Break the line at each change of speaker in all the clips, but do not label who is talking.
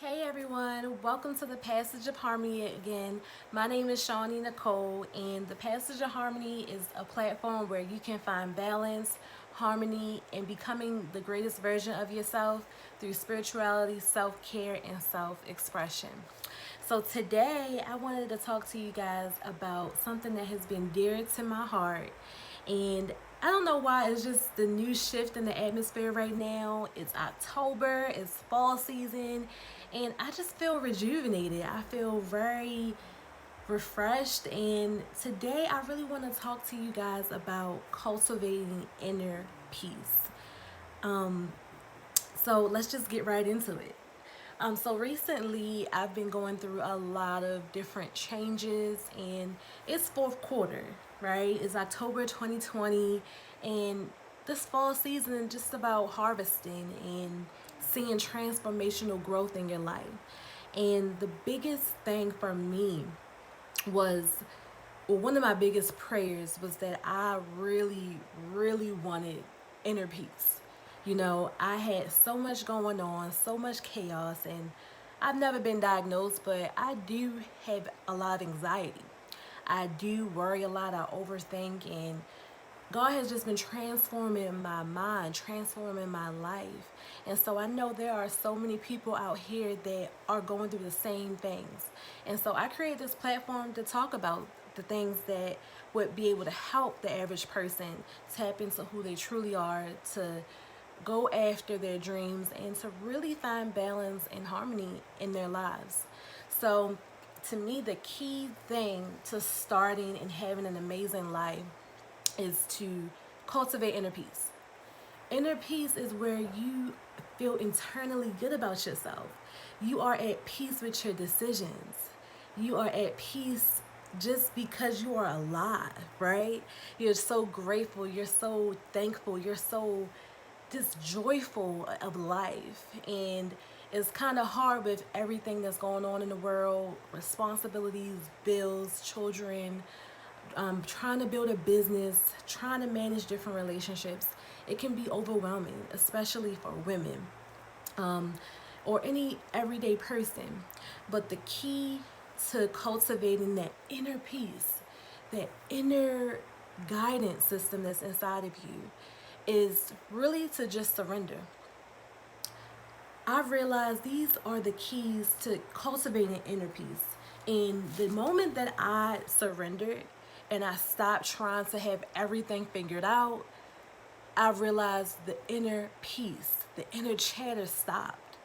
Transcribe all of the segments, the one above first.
Hey everyone, welcome to the Passage of Harmony again. My name is Shawnee Nicole, and the Passage of Harmony is a platform where you can find balance, harmony, and becoming the greatest version of yourself through spirituality, self-care, and self-expression. So today I wanted to talk to you guys about something that has been dear to my heart, and I don't know why, it's just the new shift in the atmosphere right now. It's October, it's fall season, and I just feel rejuvenated. I feel very refreshed. And today I really want to talk to you guys about cultivating inner peace. Um, so let's just get right into it. So recently I've been going through a lot of different changes, and it's fourth quarter, right? It's October 2020, and this fall season just about harvesting and seeing transformational growth in your life. And the biggest thing for me was, well, one of my biggest prayers was that I really, really wanted inner peace. I had so much going on, so much chaos, and I've never been diagnosed, but I do have a lot of anxiety. I do worry a lot, I overthink, and God has just been transforming my mind, transforming my life. And so I know there are so many people out here that are going through the same things. And so I created this platform to talk about the things that would be able to help the average person tap into who they truly are, to go after their dreams, and to really find balance and harmony in their lives. So, to me, the key thing to starting and having an amazing life is to cultivate inner peace. Inner peace is where you feel internally good about yourself. You are at peace with your decisions. You are at peace just because you are alive, right? You're so grateful, you're so thankful, you're so just joyful of life. And it's kind of hard with everything that's going on in the world, responsibilities, bills, children, trying to build a business, trying to manage different relationships. It can be overwhelming, especially for women, or any everyday person. But the key to cultivating that inner peace, that inner guidance system that's inside of you, is really to just surrender. I've realized these are the keys to cultivating inner peace. And the moment that I surrendered and I stopped trying to have everything figured out, I realized the inner peace, the inner chatter stopped.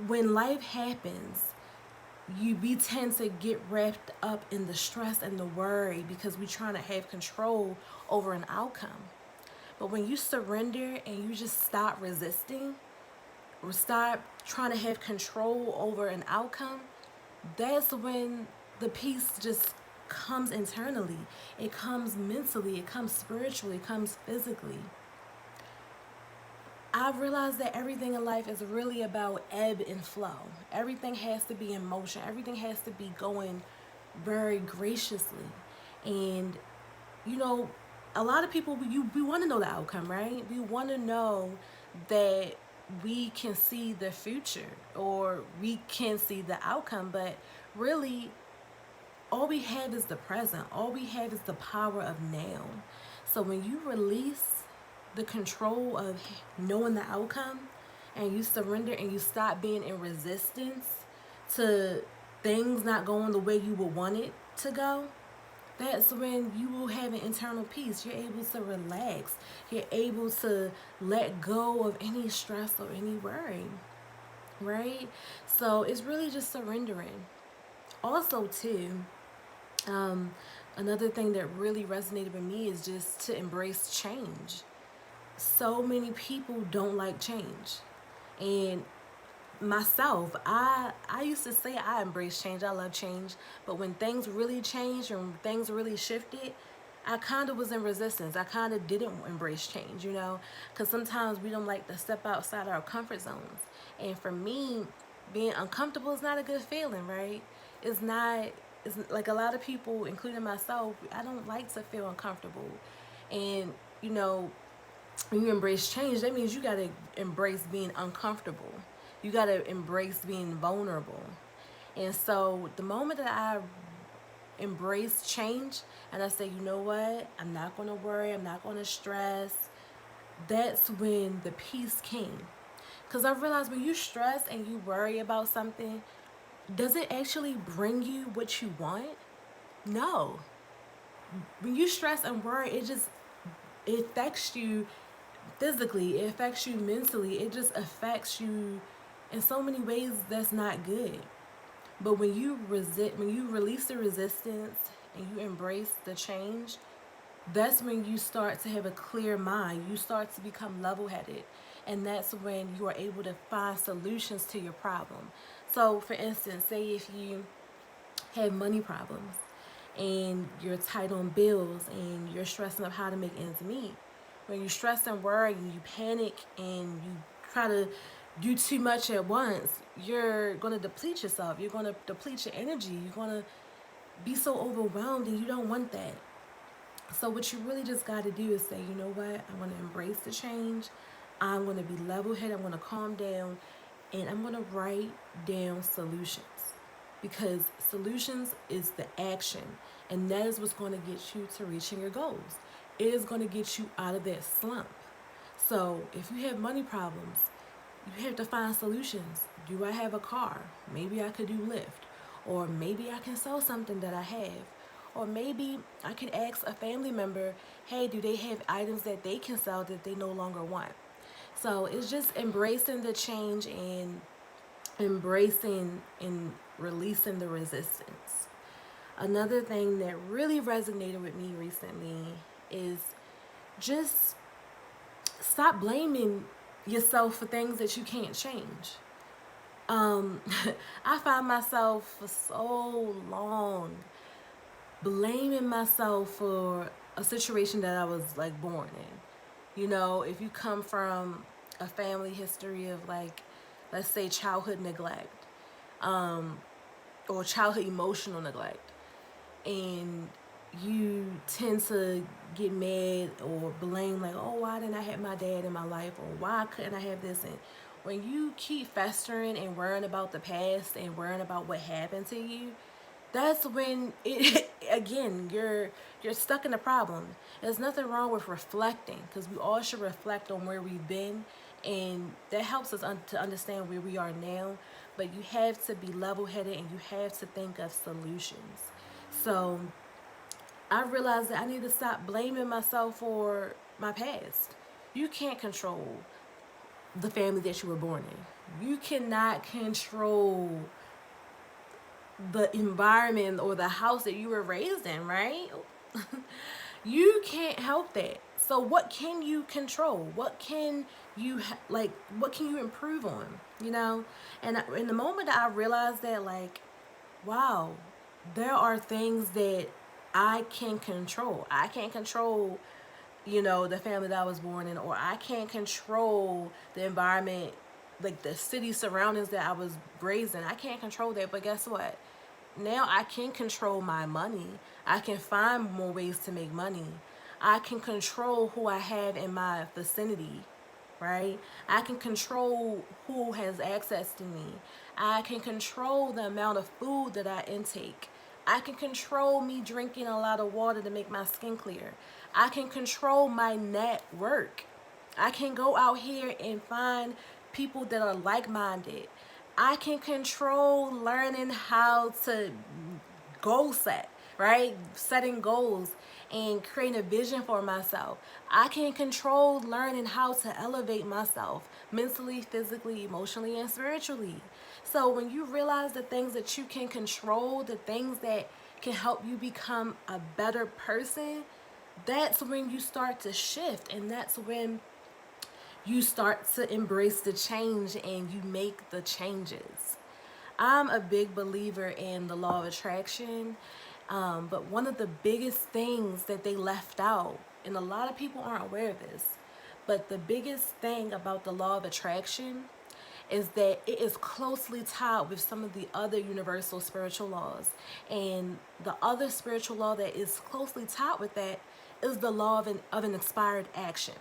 When life happens, we tend to get wrapped up in the stress and the worry because we're trying to have control over an outcome. But when you surrender and you just stop resisting or stop trying to have control over an outcome, that's when the peace just comes internally. It comes mentally, it comes spiritually, it comes physically. I've realized that everything in life is really about ebb and flow. Everything has to be in motion. Everything has to be going very graciously. And, you know, a lot of people, we want to know the outcome, right? We want to know that we can see the future, or we can see the outcome, but really all we have is the present. All we have is the power of now. So when you release the control of knowing the outcome, and you surrender and you stop being in resistance to things not going the way you would want it to go, that's when you will have an internal peace. You're able to relax. You're able to let go of any stress or any worry, right? So it's really just surrendering. Also, too, another thing that really resonated with me is just to embrace change. So many people don't like change. And myself, I used to say I embrace change, I love change, but when things really changed and things really shifted, I kind of was in resistance. I kind of didn't embrace change, because sometimes we don't like to step outside our comfort zones. And for me, being uncomfortable is not a good feeling, right? It's not. It's like a lot of people, including myself, I don't like to feel uncomfortable. And when you embrace change, that means you got to embrace being uncomfortable. You got to embrace being vulnerable. And so the moment that I embrace change and I say, you know what, I'm not going to worry, I'm not going to stress, that's when the peace came. Because I realized when you stress and you worry about something, does it actually bring you what you want? No. When you stress and worry, it affects you physically, it affects you mentally, it just affects you in so many ways that's not good. But when you release the resistance and you embrace the change, that's when you start to have a clear mind. You start to become level headed. And that's when you are able to find solutions to your problem. So, for instance, say if you have money problems and you're tight on bills and you're stressing up how to make ends meet. When you stress and worry and you panic and you try to do too much at once, you're going to deplete yourself. You're going to deplete your energy. You're going to be so overwhelmed and you don't want that. So what you really just got to do is say, you know what? I'm going to embrace the change. I'm going to be level headed. I'm going to calm down and I'm going to write down solutions because solutions is the action and that is what's going to get you to reaching your goals. It is going to get you out of that slump. So if you have money problems, you have to find solutions. Do I have a car? Maybe I could do Lyft. Or maybe I can sell something that I have. Or maybe I could ask a family member, hey, do they have items that they can sell that they no longer want? So it's just embracing the change and embracing and releasing the resistance. Another thing that really resonated with me recently is just stop blaming yourself for things that you can't change. Um, I found myself for so long blaming myself for a situation that I was like born in. You know, if you come from a family history of like, let's say childhood neglect, um, or childhood emotional neglect, and you tend to get mad or blame like, oh, why didn't I have my dad in my life, or why couldn't I have this? And when you keep festering and worrying about the past and worrying about what happened to you, that's when it again you're stuck in the problem. There's nothing wrong with reflecting because we all should reflect on where we've been, and that helps us to understand where we are now. But you have to be level-headed and you have to think of solutions. So I realized that I need to stop blaming myself for my past. You can't control the family that you were born in. You cannot control the environment or the house that you were raised in, right? You can't help that. So what can you control? What can you like? What can you improve on? You know, and in the moment that I realized that, like, wow, there are things that I can control. I can't control, you know, the family that I was born in, or I can't control the environment, like the city surroundings that I was raised in. I can't control that, but guess what? Now I can control my money. I can find more ways to make money. I can control who I have in my vicinity, right? I can control who has access to me. I can control the amount of food that I intake. I can control me drinking a lot of water to make my skin clear. I can control my network. I can go out here and find people that are like minded. I can control learning how to goal set, right? Setting goals and creating a vision for myself. I can control learning how to elevate myself mentally, physically, emotionally, and spiritually. So when you realize the things that you can control, the things that can help you become a better person, that's when you start to shift, and that's when you start to embrace the change and you make the changes. I'm a big believer in the law of attraction, but one of the biggest things that they left out, and a lot of people aren't aware of this, but the biggest thing about the law of attraction is that it is closely tied with some of the other universal spiritual laws. And the other spiritual law that is closely tied with that is the law of an inspired action.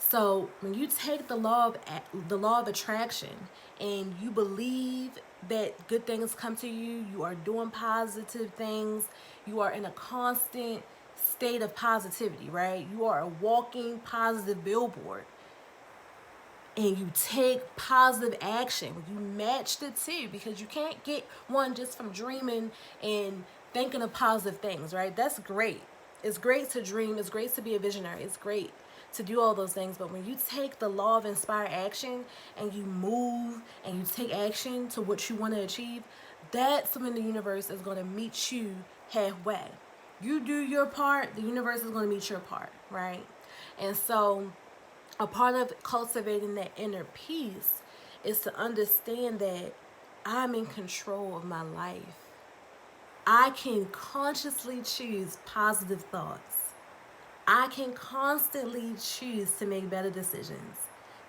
So when you take the law of attraction and you believe that good things come to you, you are doing positive things, you are in a constant state of positivity, right? You are a walking positive billboard, and you take positive action. You match the two, because you can't get one just from dreaming and thinking of positive things, right? That's great. It's great to dream. It's great to be a visionary. It's great to do all those things. But when you take the law of inspired action and you move and you take action to what you want to achieve, that's when the universe is going to meet you halfway. You do your part, the universe is going to meet your part, right? And so a part of cultivating that inner peace is to understand that I'm in control of my life. I can consciously choose positive thoughts. I can constantly choose to make better decisions.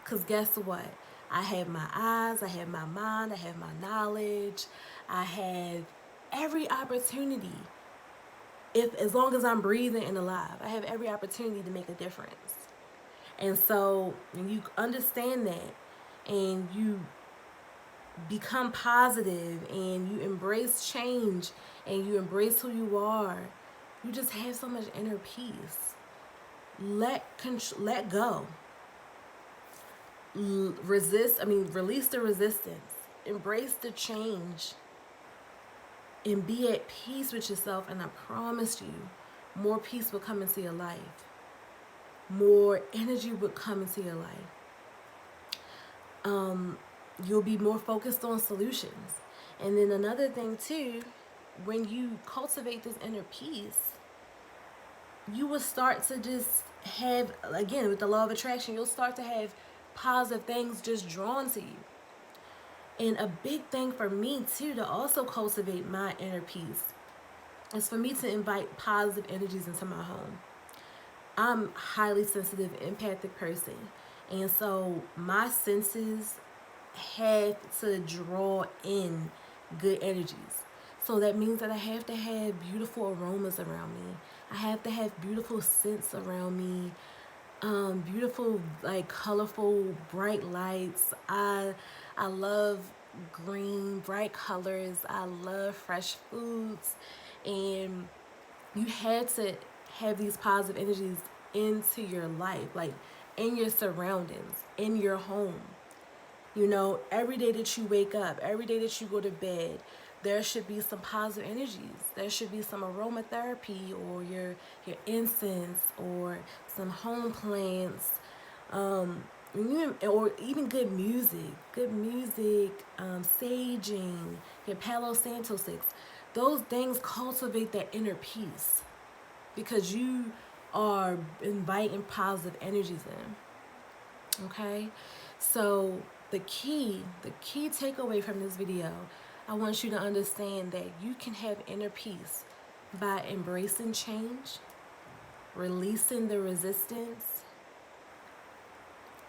Because guess what? I have my eyes, I have my mind, I have my knowledge, I have every opportunity. If as long as I'm breathing and alive, I have every opportunity to make a difference. And so when you understand that and you become positive and you embrace change and you embrace who you are, you just have so much inner peace. Let go. Release the resistance. Embrace the change and be at peace with yourself. And I promise you, more peace will come into your life. More energy will come into your life. You'll be more focused on solutions. And then another thing too, when you cultivate this inner peace, you will start to just have, again, with the law of attraction, you'll start to have positive things just drawn to you. And a big thing for me too, to also cultivate my inner peace, is for me to invite positive energies into my home. I'm a highly sensitive, empathic person. And so my senses have to draw in good energies. So that means that I have to have beautiful aromas around me. I have to have beautiful scents around me. Beautiful, like colorful, bright lights. I love green, bright colors. I love fresh foods. And you had to have these positive energies into your life, like in your surroundings, in your home. You know, every day that you wake up, every day that you go to bed, there should be some positive energies. There should be some aromatherapy, or your incense, or some home plants, or even good music. Good music, saging, your Palo Santo sticks. Those things cultivate that inner peace, because you are inviting positive energies in. Okay? So the key takeaway from this video, I want you to understand that you can have inner peace by embracing change, releasing the resistance,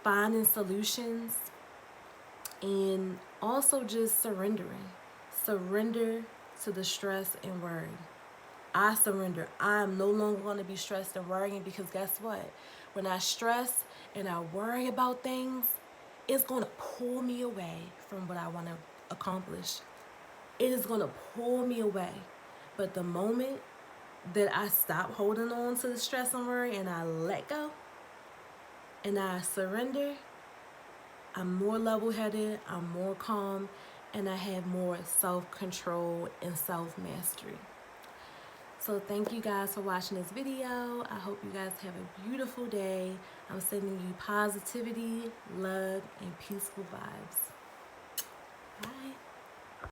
finding solutions, and also just surrendering. Surrender to the stress and worry. I surrender. I am no longer going to be stressed and worrying, because guess what? When I stress and I worry about things, it's going to pull me away from what I want to accomplish. It is going to pull me away. But the moment that I stop holding on to the stress and worry and I let go and I surrender, I'm more level-headed, I'm more calm, and I have more self-control and self-mastery. So thank you guys for watching this video. I hope you guys have a beautiful day. I'm sending you positivity, love, and peaceful vibes. Bye.